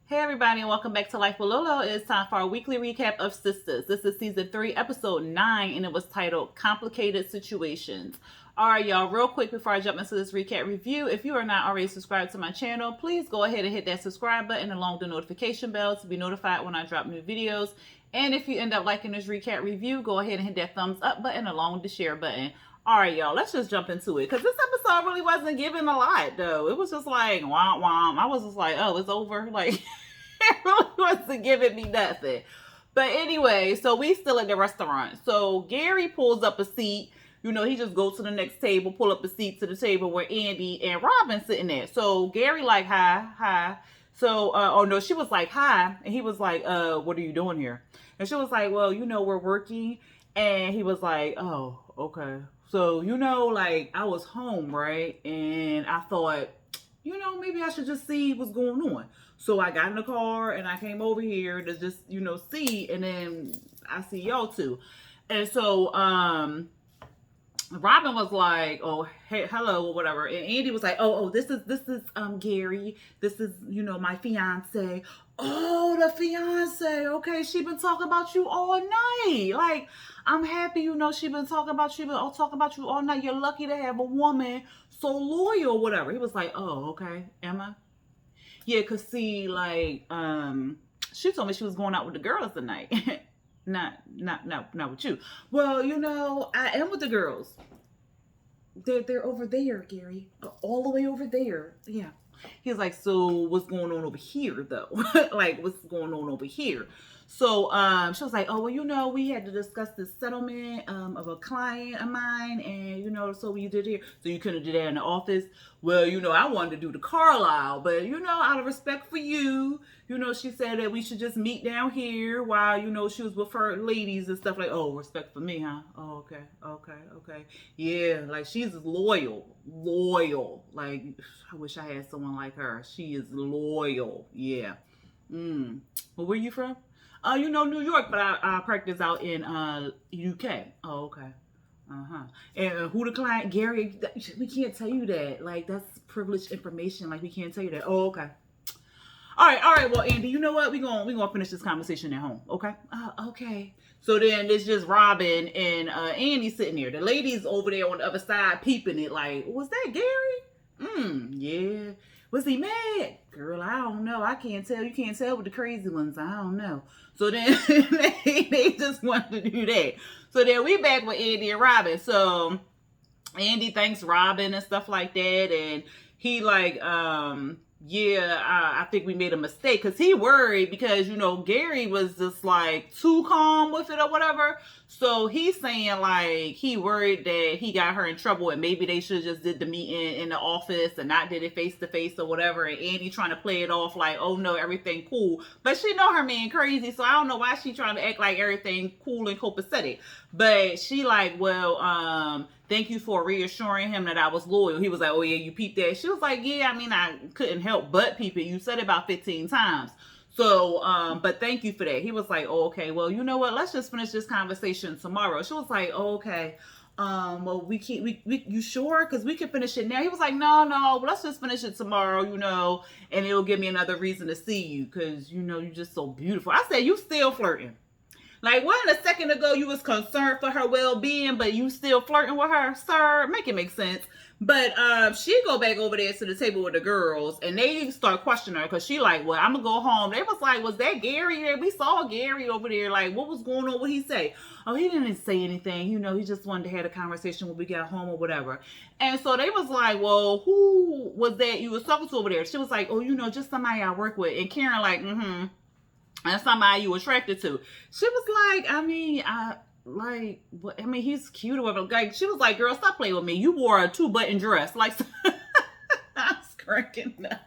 Hey everybody, and welcome back to Life with Lolo. It's time for our weekly recap of Sistas. This is season 3, episode 9, and it was titled Complicated Situations. Alright, y'all, real quick before I jump into this recap review, if you are not already subscribed to my channel, please go ahead and hit that subscribe button along with the notification bell to be notified when I drop new videos. And if you end up liking this recap review, go ahead and hit that thumbs up button along with the share button. All right, y'all, let's just jump into it. Because this episode really wasn't giving a lot, though. It was just like, womp womp. I was just like, oh, it's over. Like, it really wasn't giving me nothing. But anyway, so we still at the restaurant. So Gary pulls up a seat. You know, he just goes to the next table, pull up a seat to the table where Andi and Robin sitting there. So Gary like, hi. So, oh no, she was like, hi. And he was like, what are you doing here? And she was like, well, you know, we're working. And he was like, oh, okay. So, you know, like, I was home, right? And I thought, you know, maybe I should just see what's going on. So I got in the car and I came over here to just, you know, see. And then I see y'all too. And so, Robin was like, oh, hey, hello, or whatever. And Andi was like, oh, this is Gary. This is, you know, my fiance. Oh, the fiance. Okay, she been talking about you all night. Like, I'm happy, you know, she been talking about you, talking about you all night. You're lucky to have a woman so loyal, or whatever. He was like, oh, okay, Emma. Yeah, cause see, like, she told me she was going out with the girls tonight. not with you. Well, you know, I am with the girls. They're over there, Gary. All the way over there. Yeah. He's like, so what's going on over here though? Like, what's going on over here? So she was like, oh, well, you know, we had to discuss the settlement of a client of mine, and you know, so we did here. So you couldn't do that in the office. Well, you know, I wanted to do the Carlisle, but you know, out of respect for you, you know, she said that we should just meet down here while, you know, she was with her ladies and stuff. Like, oh, respect for me, huh? Oh, okay. Yeah, like she's loyal. Like, I wish I had someone like her. She is loyal. Yeah. Well, where you from? You know, New York, but I practice out in UK. Oh, okay. And who the client? Gary. We can't tell you that. Like, that's privileged information. Like, we can't tell you that. Oh, okay. All right. Well, Andi, you know what? We gonna finish this conversation at home. Okay. Okay. So then it's just Robin and Andi sitting there. The ladies over there on the other side peeping it. Like, was that Gary? Yeah. Was he mad? Girl, I don't know. I can't tell. You can't tell with the crazy ones. I don't know. So then they just wanted to do that. So then we back with Andi and Robin. So Andi thanks Robin and stuff like that, and he like, yeah, I think we made a mistake, because he worried because, you know, Gary was just like too calm with it or whatever. So he's saying like he worried that he got her in trouble and maybe they should just did the meeting in the office and not did it face to face or whatever. And Andi trying to play it off like, oh no, everything cool. But she know her man crazy, so I don't know why she trying to act like everything cool and copacetic. But she like, well, thank you for reassuring him that I was loyal. He was like, oh yeah, you peeped that. She was like, yeah, I mean, I couldn't help but peep it. You said it about 15 times. So, but thank you for that. He was like, oh, okay, well, you know what? Let's just finish this conversation tomorrow. She was like, oh, okay. Well, we can't, you sure? Because we can finish it now. He was like, no, let's just finish it tomorrow, you know, and it'll give me another reason to see you because, you know, you're just so beautiful. I said, you still flirting. Like, wasn't a second ago you was concerned for her well-being, but you still flirting with her, sir? Make it make sense. But she go back over there to the table with the girls, and they start questioning her because she like, well, I'm gonna go home. They was like, was that Gary there? We saw Gary over there. Like, what was going on? What he say? Oh, he didn't say anything. You know, he just wanted to have a conversation when we got home or whatever. And so they was like, well, who was that you was talking to over there? She was like, oh, you know, just somebody I work with. And Karen like, and somebody you attracted to. She was like, I mean, he's cute or whatever. Like, she was like, girl, stop playing with me. You wore a 2-button dress. Like, I was cracking up.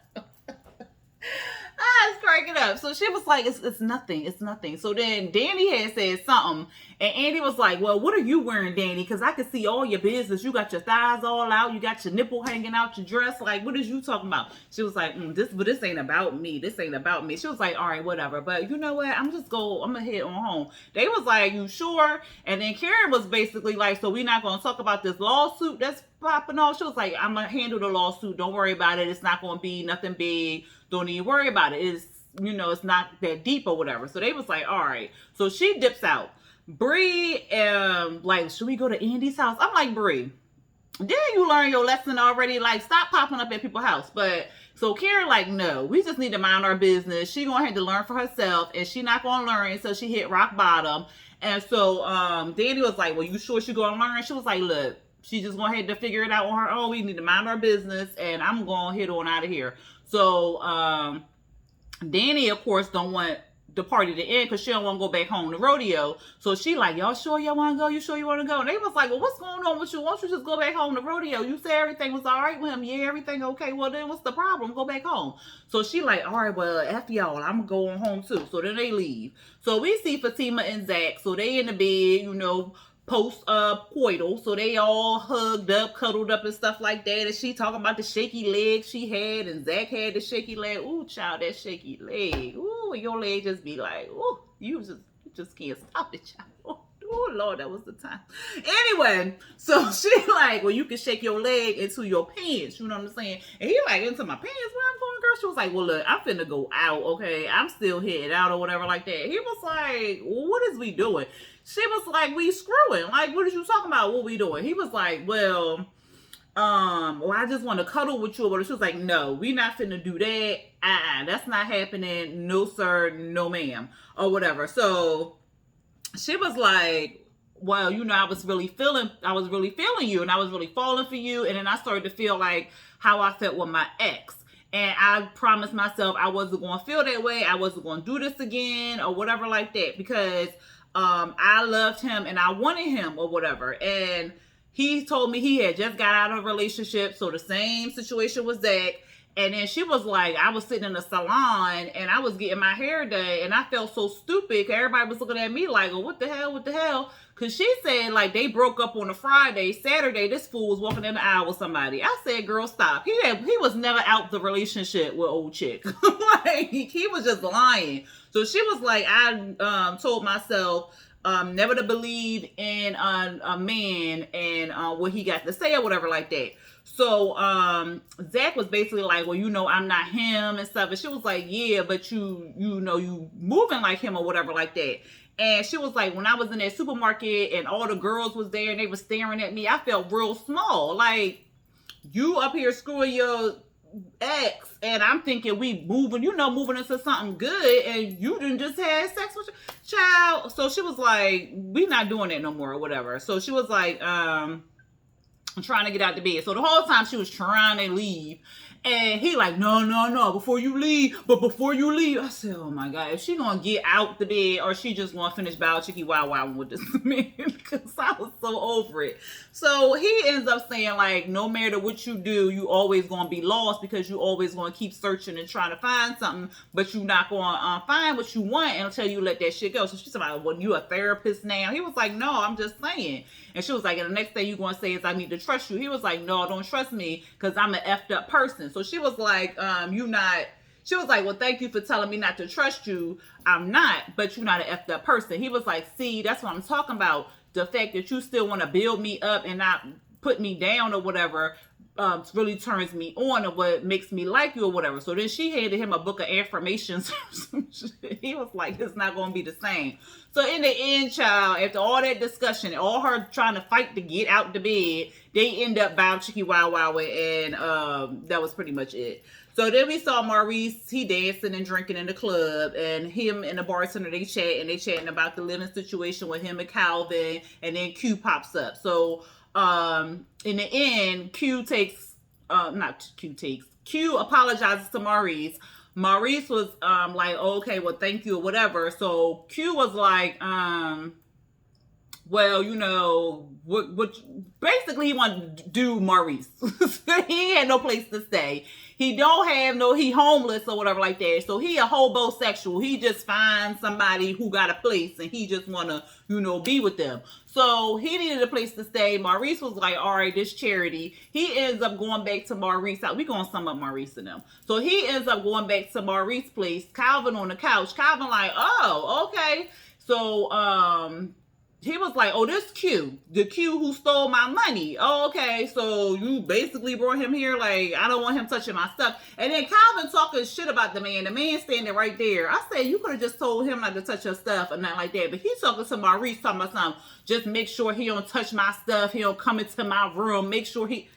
I was cracking up. So she was like, it's nothing. So then Danni had said something, and Andi was like, well, what are you wearing, Danni? Because I can see all your business. You got your thighs all out. You got your nipple hanging out your dress. Like, what is you talking about? She was like, this ain't about me. This ain't about me. She was like, all right, whatever. But you know what? I'm gonna head on home. They was like, you sure? And then Karen was basically like, so we not gonna talk about this lawsuit that's popping off. She was like, I'm gonna handle the lawsuit. Don't worry about it. It's not gonna be nothing big. Don't even worry about it. It's you know, it's not that deep or whatever. So they was like, all right. So she dips out. Bree, like, should we go to Andy's house? I'm like, Bree, didn't you learn your lesson already? Like, stop popping up at people's house. But so Karen, like, no, we just need to mind our business. She gonna have to learn for herself, and she not gonna learn until she hit rock bottom. And so Danny was like, well, you sure she gonna learn? She was like, look, she just gonna have to figure it out on her own. We need to mind our business, and I'm gonna hit on out of here. So Danny, of course, don't want the party to end because she don't want to go back home to rodeo. So she like, y'all sure y'all want to go? You sure you want to go? And they was like, well, what's going on with you? Why don't you just go back home to rodeo? You said everything was all right with him. Yeah, everything okay. Well, then what's the problem? Go back home. So she like, all right, well, F y'all. I'm going to go home too. So then they leave. So we see Fatima and Zac. So they in the bed, you know, post coital, so they all hugged up, cuddled up and stuff like that, and she talking about the shaky leg she had, and Zac had the shaky leg. Ooh, child, that shaky leg. Ooh, your leg just be like, ooh, you just can't stop it, child. Oh Lord, that was the time. Anyway, so she like, well, you can shake your leg into your pants, you know what I'm saying? And he like, into my pants, where I'm going, girl? She was like, well, look, I'm finna go out, okay? I'm still headed out or whatever like that. He was like, well, what is we doing? She was like, we screwing. Like, what is you talking about? What we doing? He was like, well, I just want to cuddle with you or whatever. She was like, no, we not finna do that. That's not happening. No, sir. No, ma'am. Or whatever. So she was like, well, you know, I was really feeling you, and I was really falling for you. And then I started to feel like how I felt with my ex. And I promised myself I wasn't going to feel that way. I wasn't going to do this again or whatever like that, because I loved him and I wanted him or whatever. And he told me he had just got out of a relationship. So the same situation was Zac. And then she was like, I was sitting in the salon and I was getting my hair done, and I felt so stupid. Everybody was looking at me like, oh, what the hell? Because she said, like, they broke up on a Friday. Saturday, this fool was walking in the aisle with somebody. I said, girl, stop. He was never out the relationship with old chick. Like, he was just lying. So she was like, I told myself never to believe in a man and what he got to say or whatever like that. So Zac was basically like, well, you know, I'm not him and stuff. And she was like, yeah, but you know, you moving like him or whatever like that. And she was like, when I was in that supermarket and all the girls was there and they were staring at me, I felt real small. Like, you up here screwing your ex, and I'm thinking we moving into something good, and you didn't just have sex with your child. So she was like, we not doing that no more or whatever. So she was like, I'm trying to get out the bed. So the whole time she was trying to leave, and he like, no, before you leave, I said, oh my God, if she gonna get out the bed, or she just gonna finish bow chicky wow with this man, because I was so over it. So he ends up saying, like, no matter what you do, you always gonna be lost, because you always gonna keep searching and trying to find something, but you not gonna find what you want until you let that shit go. So she's like, well, you a therapist now? He was like, no, I'm just saying. And she was like, and the next thing you gonna say is, I need to trust you. He was like, no, don't trust me, because I'm an effed up person. So she was like, she was like, well, thank you for telling me not to trust you. I'm not, but you're not an effed up person. He was like, see, that's what I'm talking about. The fact that you still want to build me up and not put me down or whatever really turns me on, or what makes me like you or whatever. So then she handed him a book of affirmations. He was like, it's not going to be the same. So in the end, child, after all that discussion, all her trying to fight to get out the bed, they end up bow chicky wow, and that was pretty much it. So then we saw Maurice, he dancing and drinking in the club, and him and the bartender, they chatting about the living situation with him and Calvin, and then Q pops up. So in the end, Q apologizes to Maurice. Maurice was like, oh, okay, well, thank you or whatever. So Q was like, well, you know, what basically he wanted to do Maurice. He had no place to stay. He he homeless or whatever like that. So he a hobosexual. He just finds somebody who got a place and he just want to, you know, be with them. So he needed a place to stay. Maurice was like, all right, this charity. He ends up going back to Maurice. We're going to sum up Maurice and them. So he ends up going back to Maurice's place. Calvin on the couch. Calvin like, oh, okay. So, he was like, oh, this Q, the Q who stole my money. Oh, okay, so you basically brought him here, like, I don't want him touching my stuff. And then Calvin talking shit about the man standing right there. I said, you could have just told him not to touch your stuff or nothing like that. But he's talking to Maurice, talking about something, just make sure he don't touch my stuff, he don't come into my room, make sure he...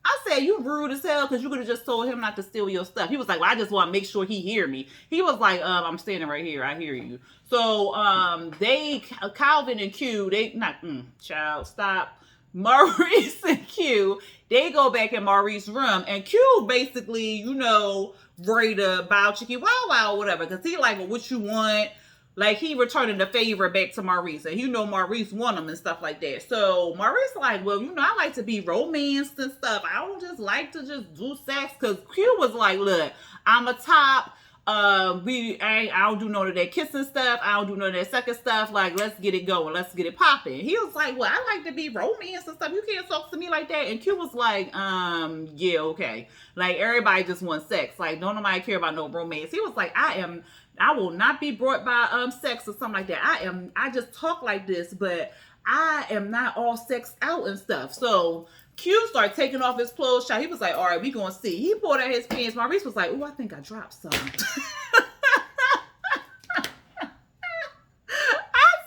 I said, you rude as hell, because you could have just told him not to steal your stuff. He was like, well, I just want to make sure he hear me. He was like, I'm standing right here. I hear you. So, Calvin and Q, child, stop. Maurice and Q, they go back in Maurice's room, and Q basically, you know, ready to bow chicky wow or whatever, because he like, well, what you want? Like, he returning the favor back to Maurice. And you know Maurice want him and stuff like that. So, Maurice like, well, you know, I like to be romanced and stuff. I don't just like to just do sex. Because Q was like, look, I'm a top. I don't do none of that kissing stuff. I don't do none of that second stuff. Like, let's get it going. Let's get it popping. He was like, well, I like to be romanced and stuff. You can't talk to me like that. And Q was like, yeah, okay. Like, everybody just wants sex. Like, don't nobody care about no romance. He was like, I will not be brought by sex or something like that. I just talk like this, but I am not all sexed out and stuff. So Q started taking off his clothes. He was like, all right, we gonna see. He pulled out his pants. Maurice was like, oh, I think I dropped some. I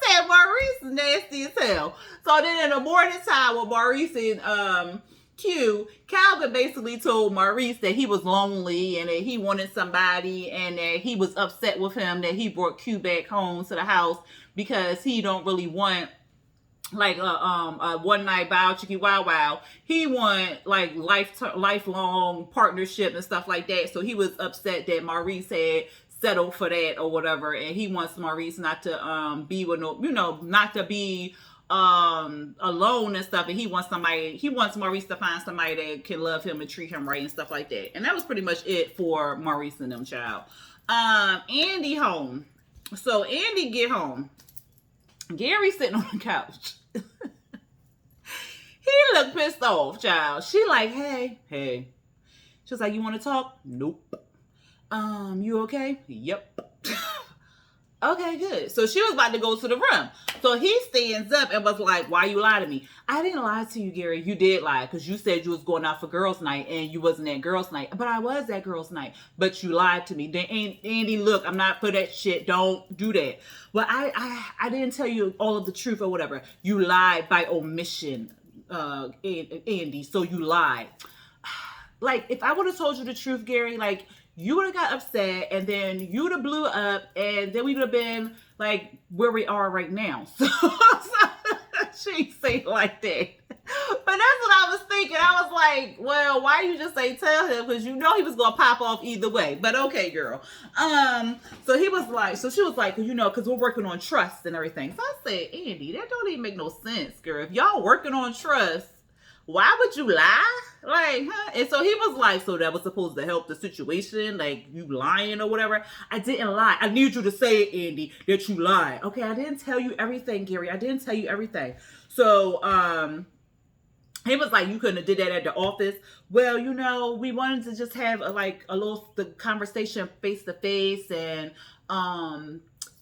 said, Maurice is nasty as hell. So then in the morning time with Maurice and Q, Calvin basically told Maurice that he was lonely and that he wanted somebody and that he was upset with him that he brought Q back home to the house because he don't really want like a one night bow chicky wow. He want like lifelong partnership and stuff like that. So he was upset that Maurice had settled for that or whatever, and he wants Maurice not to be with no, you know, not to be alone and stuff, and he wants Maurice to find somebody that can love him and treat him right and stuff like that. And that was pretty much it for Maurice and them, child. Andi home. So Andi get home. Gary sitting on the couch. He looked pissed off, child. She like, hey. She was like, you want to talk? Nope. You okay? Yep. Okay, good. So she was about to go to the room. So he stands up and was like, why you lie to me? I didn't lie to you, Gary. You did lie because you said you was going out for girls' night and you wasn't at girls' night. But I was at girls' night. But you lied to me. Then Andi, look, I'm not for that shit. Don't do that. Well, I didn't tell you all of the truth or whatever. You lied by omission, Andi. So you lied. Like, if I would have told you the truth, Gary, like, you would have got upset, and then you would have blew up, and then we would have been, like, where we are right now. So she ain't say it like that. But that's what I was thinking. I was like, well, why you just say tell him? Because you know he was going to pop off either way. But okay, girl. So he was like, so she was like, you know, because we're working on trust and everything. So I said, Andi, that don't even make no sense, girl. If y'all working on trust, why would you lie? Like, huh? And so he was like, so that was supposed to help the situation? Like, you lying or whatever? I didn't lie. I need you to say it, Andi, that you lied. Okay, I didn't tell you everything, Gary. I didn't tell you everything. So, he was like, you couldn't have did that at the office. Well, you know, we wanted to just have the conversation face to face and,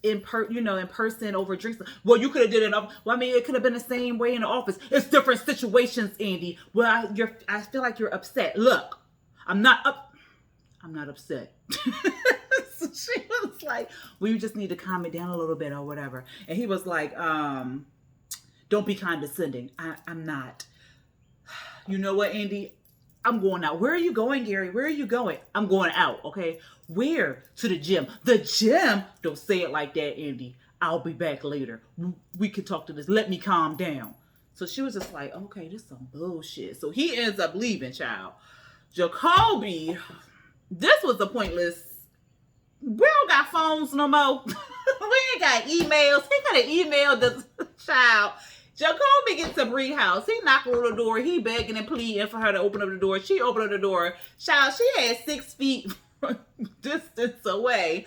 in person over drinks. Well, you could have did it. Well, I mean, it could have been the same way in the office. It's different situations, Andi. Well, I feel like you're upset. Look, I'm not upset. So she was like, well, you just need to calm it down a little bit or whatever. And he was like, don't be condescending. I'm not. You know what, Andi? I'm going out. Where are you going, Gary? Where are you going? I'm going out, okay? Where? To the gym. The gym? Don't say it like that, Andi. I'll be back later. We can talk to this. Let me calm down. So she was just like, okay, this is some bullshit. So he ends up leaving, child. Jacoby, this was a pointless. We don't got phones no more. We ain't got emails. He could have emailed the child. Jacoby gets to Bree's house. He knocking on the door. He begging and pleading for her to open up the door. She opened up the door. Child, she had 6 feet distance away.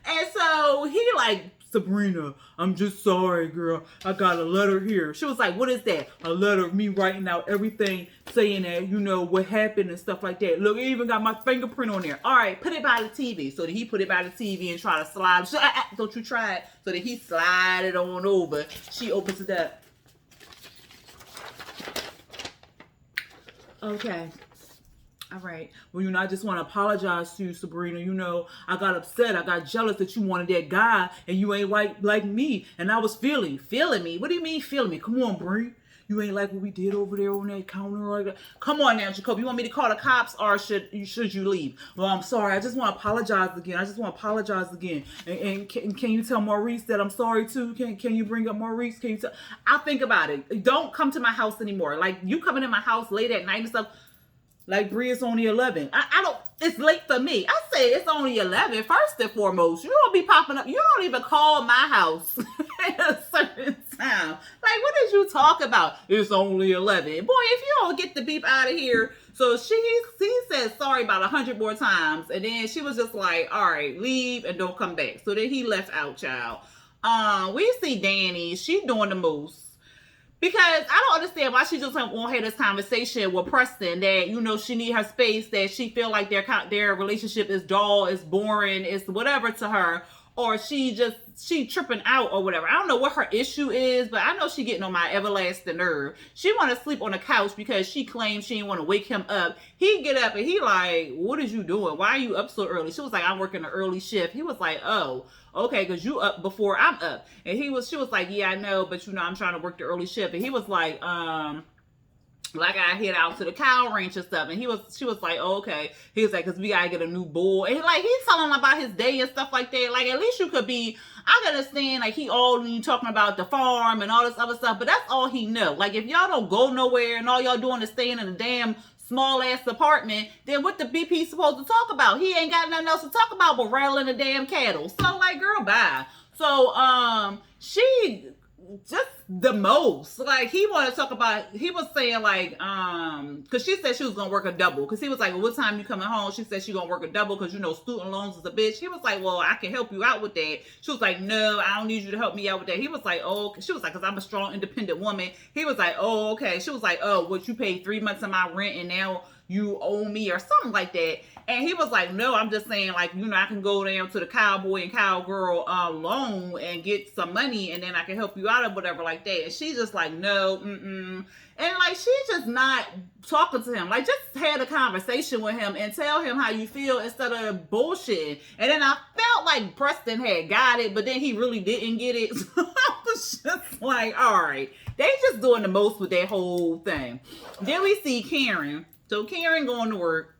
And so he like, Sabrina, I'm just sorry, girl. I got a letter here. She was like, what is that? A letter of me writing out everything, saying that, you know, what happened and stuff like that. Look, it even got my fingerprint on there. All right, put it by the TV. So that he put it by the TV and try to slide. Don't you try it. So that he slide it on over. She opens it up. Okay. All right. Well, you know, I just want to apologize to you, Sabrina. You know, I got upset. I got jealous that you wanted that guy and you ain't like me. And I was feeling me. What do you mean feeling me? Come on, Bree. You ain't like what we did over there on that counter. Like, come on now, Jacoby. You want me to call the cops or should you leave? Well, I'm sorry. I just want to apologize again. And can you tell Maurice that I'm sorry too? Can you bring up Maurice? Can you tell? I'll think about it. Don't come to my house anymore. Like, you coming in my house late at night and stuff. Like, Bree, it's only 11. I don't, it's late for me. I say it's only 11. First and foremost, you don't be popping up. You don't even call my house at a certain time. Like, what did you talk about? It's only 11. Boy, if you don't get the beep out of here. So he said sorry about 100 more times. And then she was just like, all right, leave and don't come back. So then he left out, child. We see Danni. She doing the most. Because I don't understand why she just won't have this conversation with Preston that, you know, she need her space, that she feel like their relationship is dull, is boring, is whatever to her, or she tripping out or whatever. I don't know what her issue is, but I know she getting on my everlasting nerve. She want to sleep on the couch because she claims she didn't want to wake him up. He get up and he like, what is you doing? Why are you up so early? She was like, I'm working an early shift. He was like, oh, okay, because you up before I'm up. And she was like, yeah, I know, but you know, I'm trying to work the early shift. And he was like I head out to the cow ranch and stuff. And she was like, oh, okay. He was like, because we gotta get a new bull. And he's telling him about his day and stuff like that. Like, at least you could be, I can understand, like, he all you talking about the farm and all this other stuff, but that's all he know. Like, if y'all don't go nowhere and all y'all doing is staying in a damn small ass apartment, then what the BP supposed to talk about? He ain't got nothing else to talk about but rattling the damn cattle. So, like, girl, bye. So, she just the most, like, he wanted to talk about, he was saying like, because she said she was gonna work a double, because he was like, well, what time you coming home? She said she gonna work a double because, you know, student loans is a bitch. He was like, well, I can help you out with that. She was like, no, I don't need you to help me out with that. He was like, oh, she was like, because I'm a strong independent woman. He was like, oh, okay. She was like, oh, what, you paid 3 months of my rent and now you owe me or something like that. And he was like, no, I'm just saying, like, you know, I can go down to the cowboy and cowgirl loan and get some money and then I can help you out or whatever like that. And she's just like, no, And like, she's just not talking to him. Like, just had a conversation with him and tell him how you feel instead of bullshitting. And then I felt like Preston had got it, but then he really didn't get it. So I was just like, all right, they just doing the most with that whole thing. Then we see Karen. So Karen going to work.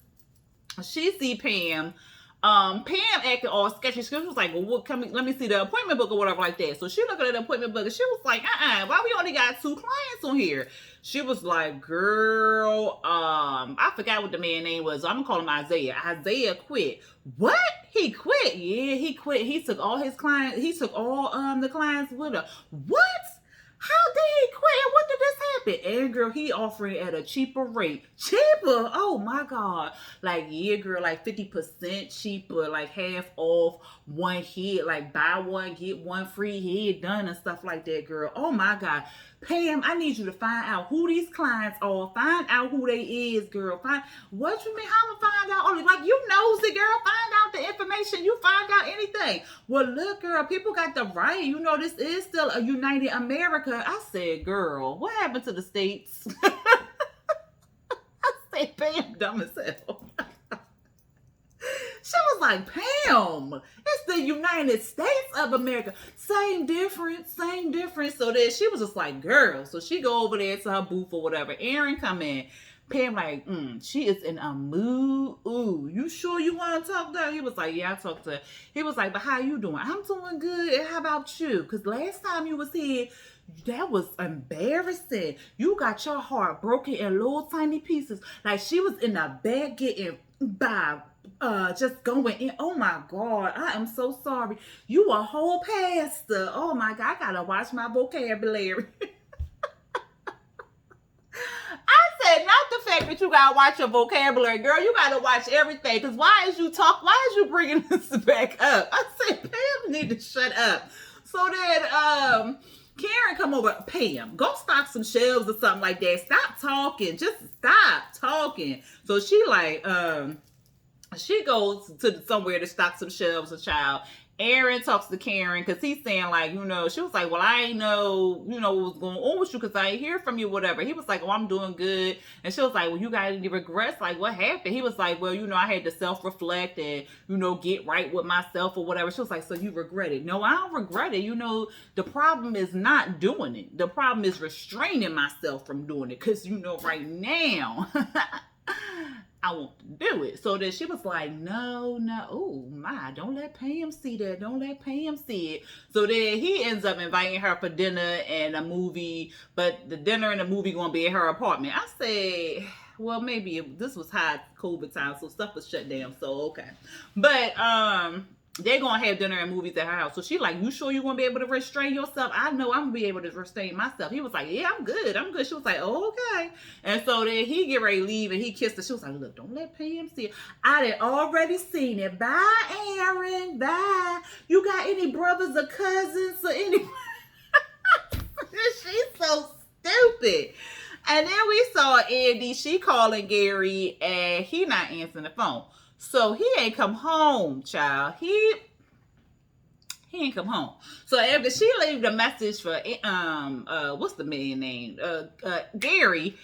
She see Pam. Pam acted all sketchy. She was like, well, let me see the appointment book or whatever like that. So she looked at the appointment book and she was like, why we only got 2 clients on here? She was like, girl, I forgot what the man's name was. I'm gonna call him Isaiah. Isaiah quit. What? He quit? Yeah, he quit. He took all his clients. He took all the clients with her. What? How did he quit? And what did this happen? And girl, he offering at a cheaper rate. Cheaper? Oh my God. Like, yeah, girl, like 50% cheaper, like half off one head, like buy one, get one free head done and stuff like that, girl. Oh my God. Pam, I need you to find out who these clients are. Find out who they is, girl. What you mean? How am I find out? Oh, like, you nosy, girl. Find out the information. You find out anything. Well, look, girl, people got the right. You know, this is still a united America. I said, girl, what happened to the states? I said, Pam, dumb as hell. She was like, Pam, it's the United States of America. Same difference. So then she was just like, girl. So she go over there to her booth or whatever. Aaron come in. Pam like, she is in a mood. Ooh, you sure you want to talk to her? He was like, yeah, I talked to her. He was like, but how you doing? I'm doing good. And how about you? Because last time you was here, that was embarrassing. You got your heart broken in little tiny pieces. Like, she was in a bed getting by just going in. Oh my God, I am so sorry. You a whole pastor. Oh my God, I gotta watch my vocabulary. I said, not the fact that you gotta watch your vocabulary, girl. You gotta watch everything. Cause why is you bringing this back up? I said, Pam need to shut up. So then, Karen come over, Pam, go stock some shelves or something like that. Stop talking. Just stop talking. So she like, she goes to somewhere to stock some shelves, a child. Aaron talks to Karen because he's saying like, you know, she was like, well, I ain't know, you know, what was going on with you because I ain't hear from you, whatever. He was like, oh, I'm doing good. And she was like, well, you got any regrets? Like, what happened? He was like, well, you know, I had to self-reflect and, you know, get right with myself or whatever. She was like, so you regret it? No, I don't regret it. You know, the problem is not doing it. The problem is restraining myself from doing it because, you know, right now, I want to do it. So then she was like, no, oh my, don't let Pam see that. Don't let Pam see it. So then he ends up inviting her for dinner and a movie, but the dinner and the movie going to be at her apartment. I said, well, maybe this was high COVID time, so stuff was shut down. So, okay. But, they're going to have dinner and movies at her house. So she like, you sure you're going to be able to restrain yourself? I know I'm going to be able to restrain myself. He was like, yeah, I'm good. She was like, oh, okay. And so then he get ready to leave and he kissed her. She was like, look, don't let Pam see it. I had already seen it. Bye, Aaron. Bye. You got any brothers or cousins or any? She's so stupid. And then we saw Andi. She calling Gary and he not answering the phone. So he ain't come home, child. He ain't come home. So after she left a message for what's the man name? Gary,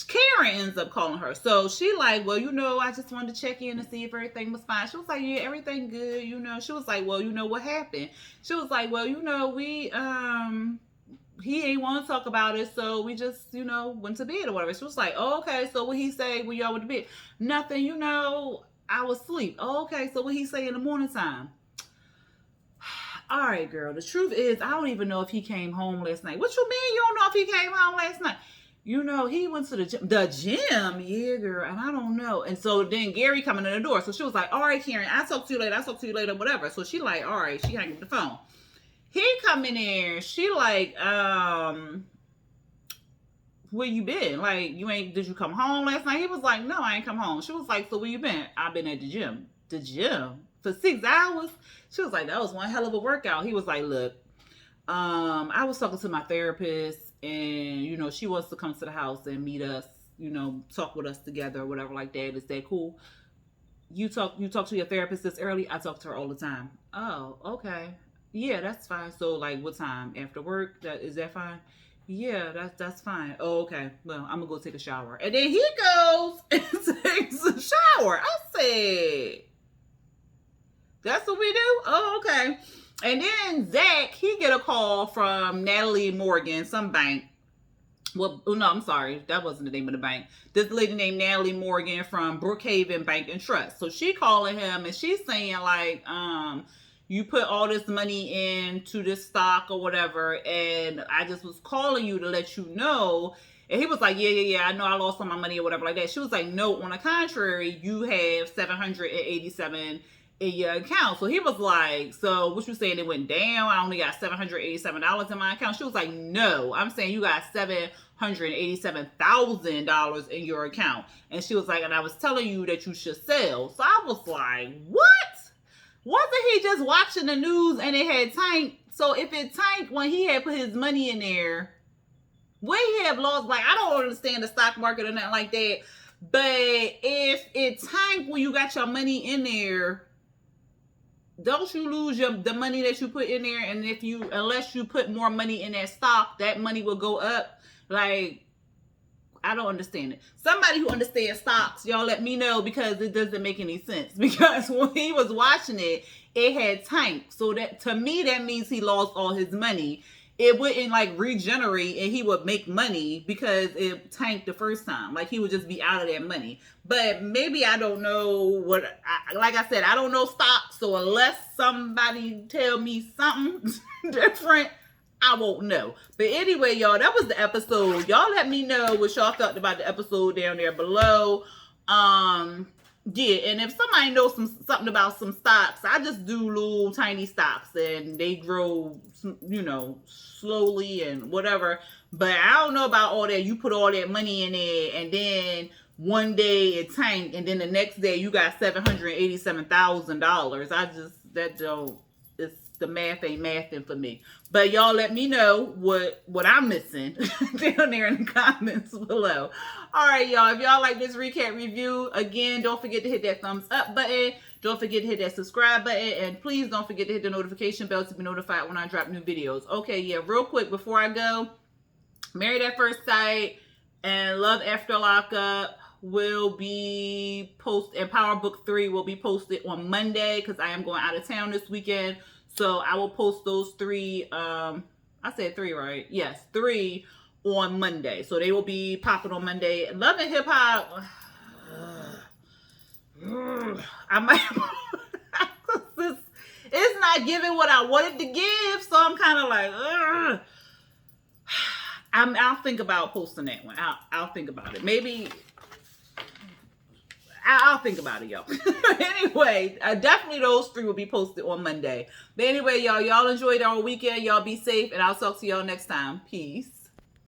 Karen ends up calling her. So she like, well, you know, I just wanted to check in to see if everything was fine. She was like, yeah, everything good, you know. She was like, well, you know what happened? She was like, well, you know, we he ain't want to talk about it, so we just, you know, went to bed or whatever. She was like, oh, okay, so what he say when y'all went to bed? Nothing, you know, I was asleep. Oh, okay, so what he say in the morning time? All right, girl, the truth is, I don't even know if he came home last night. What you mean you don't know if he came home last night? You know, he went to the gym. The gym? Yeah, girl, and I don't know. And so then Gary coming in the door. So she was like, all right, Karen, I'll talk to you later, whatever. So she like, all right, she hang up the phone. He come in there, she like, where you been? Like, did you come home last night? He was like, no, I ain't come home. She was like, so where you been? I've been at the gym. The gym? For 6 hours? She was like, that was one hell of a workout. He was like, look, I was talking to my therapist and, you know, she wants to come to the house and meet us, you know, talk with us together or whatever like that. Is that cool? You talk to your therapist this early? I talk to her all the time. Oh, okay. Yeah, that's fine. So, like, what time? After work? Is that fine? Yeah, that's fine. Oh, okay. Well, I'm gonna go take a shower. And then he goes and takes a shower. I said, that's what we do? Oh, okay. And then Zac, he get a call from Natalie Morgan, some bank. Well, no, I'm sorry. That wasn't the name of the bank. This lady named Natalie Morgan from Brookhaven Bank and Trust. So she calling him and she's saying like, you put all this money into this stock or whatever, and I just was calling you to let you know. And he was like, yeah, I know I lost all my money or whatever like that. She was like, no, on the contrary, you have $787 in your account. So he was like, so what you saying, it went down? I only got $787 in my account. She was like, no, I'm saying you got $787,000 in your account. And she was like, and I was telling you that you should sell. So I was like, what? Wasn't he just watching the news and it had tanked? So if it tanked when he had put his money in there, would he have lost? Like, I don't understand the stock market or nothing like that. But if it tanked when you got your money in there, don't you lose the money that you put in there? And unless you put more money in that stock, that money will go up. Like, I don't understand it. Somebody who understands stocks, y'all let me know, because it doesn't make any sense. Because when he was watching it, it had tanked. So that, to me, that means he lost all his money. It wouldn't like regenerate and he would make money because it tanked the first time. Like, he would just be out of that money. But maybe I don't know like I said, I don't know stocks. So unless somebody tell me something different, I won't know. But anyway, y'all, that was the episode. Y'all let me know what y'all thought about the episode down there below. Yeah, and if somebody knows something about some stocks, I just do little tiny stocks, and they grow, slowly and whatever. But I don't know about all that. You put all that money in there, and then one day it tanked, and then the next day you got $787,000. I just that don't. It's the math ain't mathing for me. But y'all let me know what I'm missing down there in the comments below. All right, y'all. If y'all like this recap review, again, don't forget to hit that thumbs up button. Don't forget to hit that subscribe button. And please don't forget to hit the notification bell to be notified when I drop new videos. Okay, yeah, real quick before I go, Married at First Sight and Love After Lockup will be posted, and Power Book 3 will be posted on Monday because I am going out of town this weekend. So I will post those 3, I said 3, right? Yes, 3 on Monday. So they will be popping on Monday. Love and Hip Hop, I might, it's not giving what I wanted to give. So I'm kind of like, I'll think about posting that one. I'll think about it. Maybe I'll think about it, y'all. Anyway, definitely those 3 will be posted on Monday. But anyway, y'all enjoyed our weekend. Y'all be safe, and I'll talk to y'all next time. Peace.